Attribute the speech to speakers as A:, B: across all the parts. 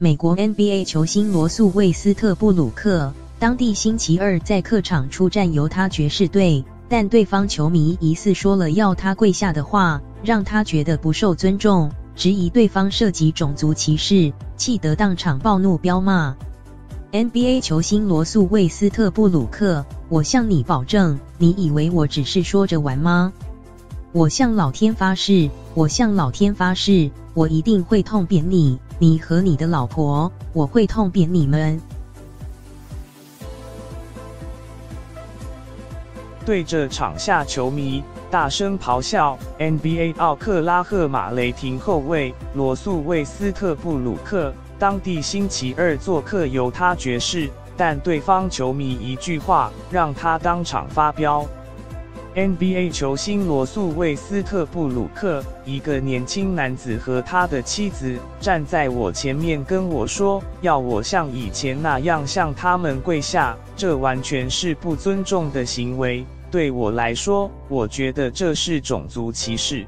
A: 美国 NBA 球星罗素·韦斯特布鲁克，当地星期二在客场出战犹他爵士队，但对方球迷疑似说了要他跪下的话，让他觉得不受尊重，质疑对方涉及种族歧视，气得当场暴怒飙骂。NBA 球星罗素·韦斯特布鲁克，我向你保证，你以为我只是说着玩吗？我向老天发誓，我向老天发誓，我一定会痛扁你，你和你的老婆，我会痛扁你们。
B: 对着场下球迷大声咆哮。NBA 奥克拉荷马雷霆后卫罗素·韦斯特布鲁克，当地星期二做客犹他爵士，但对方球迷一句话让他当场发飙。NBA 球星罗素·韦斯特布鲁克，一个年轻男子和他的妻子站在我前面跟我说，要我像以前那样向他们跪下，这完全是不尊重的行为。对我来说，我觉得这是种族歧视。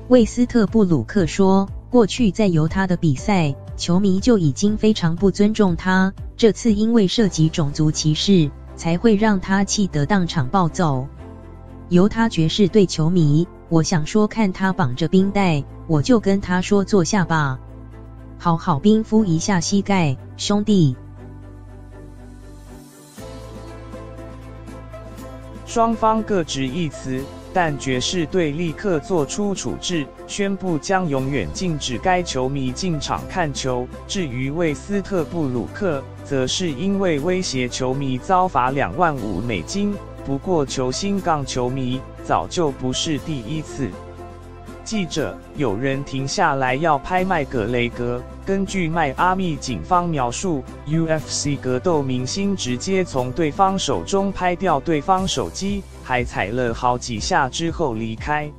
A: 韦斯特布鲁克说，过去在犹他的比赛，球迷就已经非常不尊重他，这次因为涉及种族歧视，才会让他气得当场暴走。犹他爵士队球迷，我想说看他绑着冰带，我就跟他说坐下吧，好好冰敷一下膝盖，兄弟。
B: 双方各执一词，但爵士队立刻做出处置，宣布将永远禁止该球迷进场看球。至于韦斯特布鲁克，则是因为威胁球迷遭罚$25,000。不过球星杠球迷早就不是第一次。记者，有人停下来要拍麦格雷格。根据迈阿密警方描述 ，UFC 格斗明星直接从对方手中拍掉对方手机，还踩了好几下之后离开。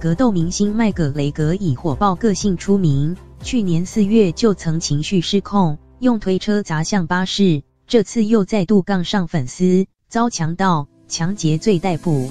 A: 格斗明星麦格雷格以火爆个性出名，去年4月就曾情绪失控，用推车砸向巴士，这次又再度杠上粉丝，遭强盗、抢劫罪逮捕。